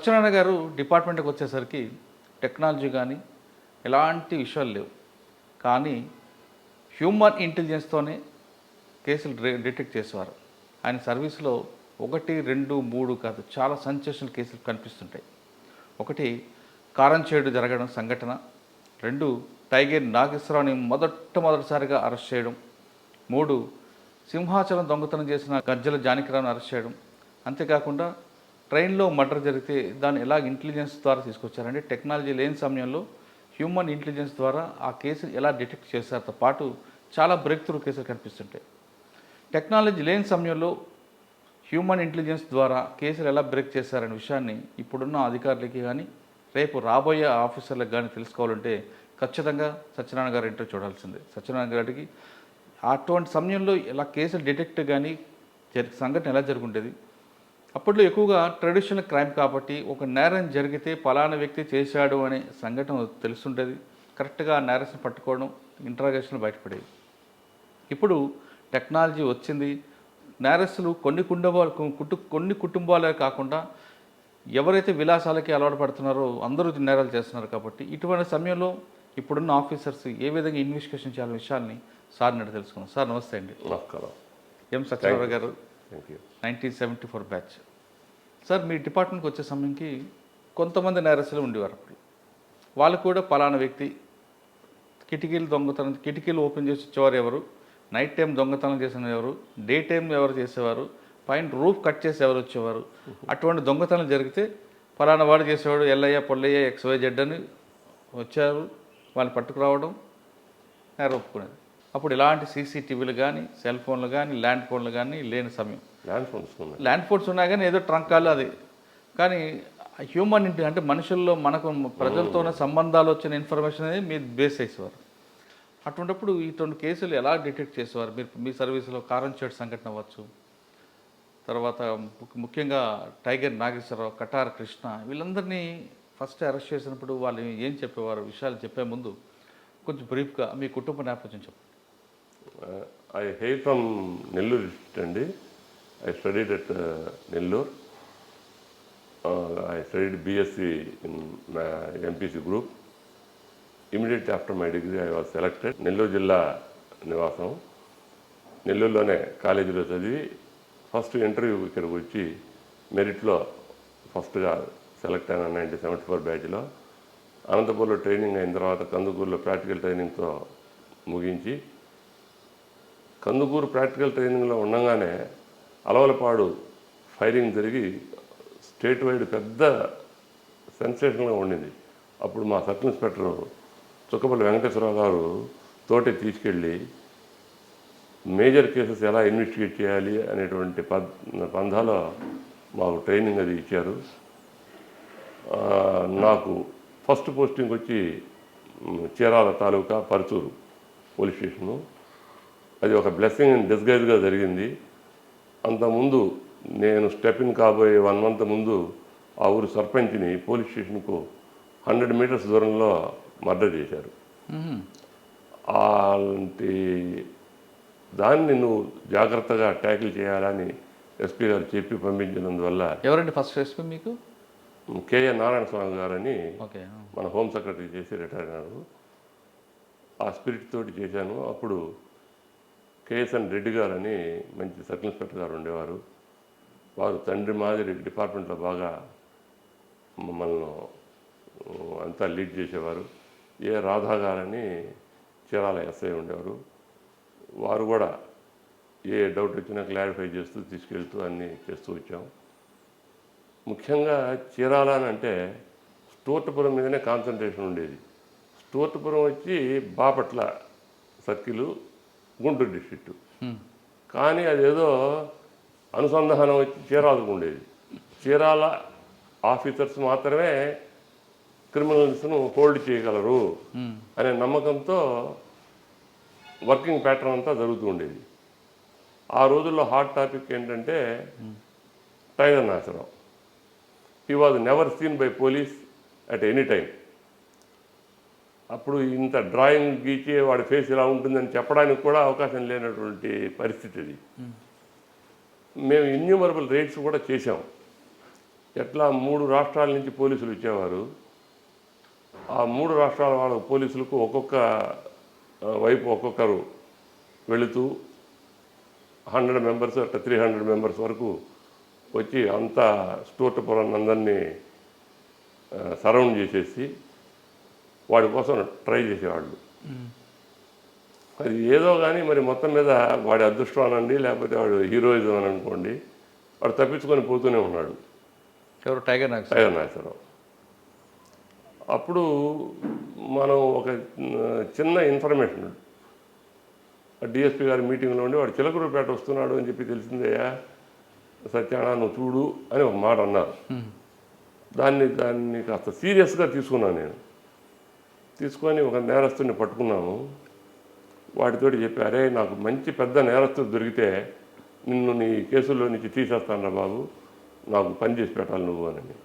సత్యనారాయణ గారు డిపార్ట్మెంట్కి వచ్చేసరికి టెక్నాలజీ కానీ ఎలాంటి విషయాలు లేవు. కానీ హ్యూమన్ ఇంటెలిజెన్స్తోనే కేసులు డిటెక్ట్ చేసేవారు. ఆయన సర్వీస్లో 1, 2, 3 కాదు, చాలా సెన్సేషనల్ కేసులు కనిపిస్తుంటాయి. ఒకటి కారంచేడు జరగడం సంఘటన, 2 టైగర్ నాగేశ్వరరావుని మొదటిసారిగా అరెస్ట్ చేయడం, 3 సింహాచలం దొంగతనం చేసిన గజ్జల జానకిరావుని అరెస్ట్ చేయడం. అంతేకాకుండా ట్రైన్లో మర్డర్ జరిగితే దాన్ని ఎలా ఇంటెలిజెన్స్ ద్వారా తీసుకొచ్చారంటే టెక్నాలజీ లేని సమయంలో హ్యూమన్ ఇంటెలిజెన్స్ ద్వారా ఆ కేసుని ఎలా డిటెక్ట్ చేశారతో పాటు చాలా బ్రేక్ త్రూ కేసులు కనిపిస్తుంటాయి. టెక్నాలజీ లేని సమయంలో హ్యూమన్ ఇంటెలిజెన్స్ ద్వారా కేసులు ఎలా బ్రేక్ చేశారనే విషయాన్ని ఇప్పుడున్న అధికారులకి కానీ రేపు రాబోయే ఆఫీసర్లకు కానీ తెలుసుకోవాలంటే ఖచ్చితంగా సత్యనారాయణ గారి ఇంటర్వ్యూ చూడాల్సిందే. సత్యనారాయణ గారికి అటువంటి సమయంలో ఎలా కేసులు డిటెక్ట్ కానీ సంఘటన ఎలా జరుగుండేది. అప్పట్లో ఎక్కువగా ట్రెడిషనల్ క్రైమ్ కాబట్టి ఒక నేరం జరిగితే పలానా వ్యక్తి చేశాడు అనే సంఘటన తెలుస్తుండేది. కరెక్ట్గా ఆ నేరస్ని పట్టుకోవడం, ఇంట్రాగేషన్ బయటపడేది. ఇప్పుడు టెక్నాలజీ వచ్చింది. నేరస్తులు కొన్ని కుటుంబాలే కాకుండా ఎవరైతే విలాసాలకి అలవాటు పడుతున్నారో అందరూ నేరాలు చేస్తున్నారు. కాబట్టి ఇటువంటి సమయంలో ఇప్పుడున్న ఆఫీసర్స్ ఏ విధంగా ఇన్వెస్టిగేషన్ చేయాలనే విషయాన్ని సార్ నన్ను తెలుసుకున్నాం. సార్ నమస్తే అండి. నమస్కారం. ఎం సత్యనారాయణ గారు, థ్యాంక్ యూ. 1974 బ్యాచ్. సార్ మీ డిపార్ట్మెంట్కి వచ్చే సమయంకి కొంతమంది నేరస్తులు ఉండేవారు. అప్పుడు వాళ్ళు కూడా పలానా వ్యక్తి కిటికీలు ఓపెన్ చేసి వచ్చేవారు ఎవరు, నైట్ టైం దొంగతనం చేసిన ఎవరు, డే టైం ఎవరు చేసేవారు, పైన రూఫ్ కట్ చేసి ఎవరు వచ్చేవారు. అటువంటి దొంగతనం జరిగితే పలానా వాడు చేసేవాడు, ఎల్లయ్య పొల్లయ్య XYZ అని వచ్చారు, వాళ్ళు పట్టుకురావడం, నేరం ఒప్పుకునేది. అప్పుడు ఇలాంటి CCTVలు కానీ సెల్ ఫోన్లు కానీ ల్యాండ్ ఫోన్లు కానీ లేని సమయం. ల్యాండ్ ఫోన్స్ ఉన్నాయి కానీ ఏదో ట్రంకాలు అది. కానీ హ్యూమన్ అంటే మనుషుల్లో మనకు ప్రజలతోనే సంబంధాలు వచ్చిన ఇన్ఫర్మేషన్ అనేది మీరు బేస్ చేసేవారు. అటువంటిప్పుడు ఇటువంటి కేసులు ఎలా డిటెక్ట్ చేసేవారు మీరు? మీ సర్వీస్లో కారంచేడు సంఘటన అవ్వచ్చు, తర్వాత ముఖ్యంగా టైగర్ నాగేశ్వరరావు, కటార్ కృష్ణ, వీళ్ళందరినీ ఫస్ట్ అరెస్ట్ చేసినప్పుడు వాళ్ళు ఏం చెప్పేవారు? విషయాలు చెప్పే ముందు కొంచెం బ్రీఫ్గా మీ కుటుంబ నేపథ్యం చెప్పండి. I hail from Nellore district అండి. I studied at Nellore. I studied BSc in MPC group. Immediately after my degree, I was selected. Nellore జిల్లా నివాసం, నెల్లూరులోనే కాలేజీలో చదివి ఫస్ట్ ఇంటర్వ్యూ ఇక్కడికి వచ్చి మెరిట్లో ఫస్ట్గా సెలెక్ట్ అయిన 1974 బ్యాచ్లో. అనంతపూర్లో ట్రైనింగ్ అయిన తర్వాత కందుకూరులో ప్రాక్టికల్ ట్రైనింగ్తో ముగించి, కందుకూరు ప్రాక్టికల్ ట్రైనింగ్లో ఉండగానే అలవలపాడు ఫైరింగ్ జరిగి స్టేట్ వైడ్ పెద్ద సెన్సేషన్గా ఉండింది. అప్పుడు మా సబ్ ఇన్స్పెక్టర్ చుక్కపల్లి వెంకటేశ్వరరావు గారు తోటి తీసుకెళ్ళి మేజర్ కేసెస్ ఎలా ఇన్వెస్టిగేట్ చేయాలి అనేటువంటి పంధాలో మాకు ట్రైనింగ్ అది ఇచ్చారు. నాకు ఫస్ట్ పోస్టింగ్ వచ్చి చీరాల తాలూకా పరుచూరు పోలీస్ స్టేషను. అది ఒక బ్లెస్సింగ్ ఇన్ డిస్గైజ్గా జరిగింది. అంతకుముందు నేను స్టెప్ ఇన్ కాబోయే 1 month ముందు ఆ ఊరు సర్పంచ్ని పోలీస్ స్టేషన్కు 100 meters దూరంలో మర్డర్ చేశారు. అలాంటి దాన్ని నువ్వు జాగ్రత్తగా ట్యాకిల్ చేయాలని ఎస్పీ గారు చెప్పి పంపించినందువల్ల. ఎవరండి ఫస్ట్ ఎస్పీ మీకు? KA నారాయణ స్వామి గారని మన హోమ్ సెక్రటరీ చేసి రిటైర్ అయినారు. ఆ స్పిరిట్ తోటి చేశాను. అప్పుడు KSN రెడ్డి గారని మంచి సబ్ ఇన్స్పెక్టర్ గారు ఉండేవారు. వారు తండ్రి మాదిరి డిపార్ట్మెంట్లో బాగా మమ్మల్ని అంతా లీడ్ చేసేవారు. రాధా గారని చీరాల SI ఉండేవారు. వారు కూడా ఏ డౌట్ వచ్చినా క్లారిఫై చేస్తూ తీసుకెళ్తూ అన్నీ చేస్తూ వచ్చాం. ముఖ్యంగా చీరాల అని అంటే స్టోర్పురం మీదనే కాన్సన్ట్రేషన్ ఉండేది. స్టోర్పురం వచ్చి బాపట్ల సర్కిల్, గుంటూరు డిస్ట్రిక్ట్. కానీ అదేదో అనుసంధానం వచ్చి చీరాలకు ఉండేది. చీరాల ఆఫీసర్స్ మాత్రమే క్రిమినల్స్ను హోల్డ్ చేయగలరు అనే నమ్మకంతో వర్కింగ్ ప్యాటర్న్ అంతా జరుగుతూ ఉండేది. ఆ రోజుల్లో హాట్ టాపిక్ ఏంటంటే Tiger Nageswara Rao. He was never seen by police at any time. అప్పుడు ఇంత డ్రాయింగ్ గీచి వాడి ఫేస్ ఇలా ఉంటుందని చెప్పడానికి కూడా అవకాశం లేనటువంటి పరిస్థితి అది. మేము ఇన్యూమరబుల్ రేట్స్ కూడా చేసాం. ఎట్లా 3 రాష్ట్రాల నుంచి పోలీసులు వచ్చేవారు. ఆ 3 రాష్ట్రాల వాళ్ళ పోలీసులకు ఒక్కొక్క వైపు ఒక్కొక్కరు వెళుతూ 100 మెంబర్స్ అట్లా 300 మెంబర్స్ వరకు వచ్చి అంతా స్టూర్టపురం అందరినీ సరౌండ్ చేసేసి వాడి కోసం ట్రై చేసేవాళ్ళు. అది ఏదో కానీ మరి మొత్తం మీద వాడి అదృష్టం అనండి, లేకపోతే వాడు హీరోయిజం అని అనుకోండి, వాడు తప్పించుకొని పోతూనే ఉన్నాడు. ఎవరు? టైగర్ నాగేశ్వరరావు. అప్పుడు మనం ఒక చిన్న ఇన్ఫర్మేషన్ డిఎస్పీ గారి మీటింగ్లో ఉండి వాడు చిలకలూరుపేట వస్తున్నాడు అని చెప్పి తెలిసిందయ్యా సత్యానా నువ్వు చూడు అని ఒక మాట అన్నారు. దాన్ని కాస్త సీరియస్గా తీసుకున్నాను నేను. తీసుకొని ఒక నేరస్తుని పట్టుకున్నాము. వాటితోటి చెప్పి అరే నాకు మంచి పెద్ద నేరస్తుడు దొరికితే నిన్ను నీ కేసుల్లో నుంచి తీసేస్తాను రా బాబు, నాకు పని చేసి పెట్టాలి నువ్వు అని.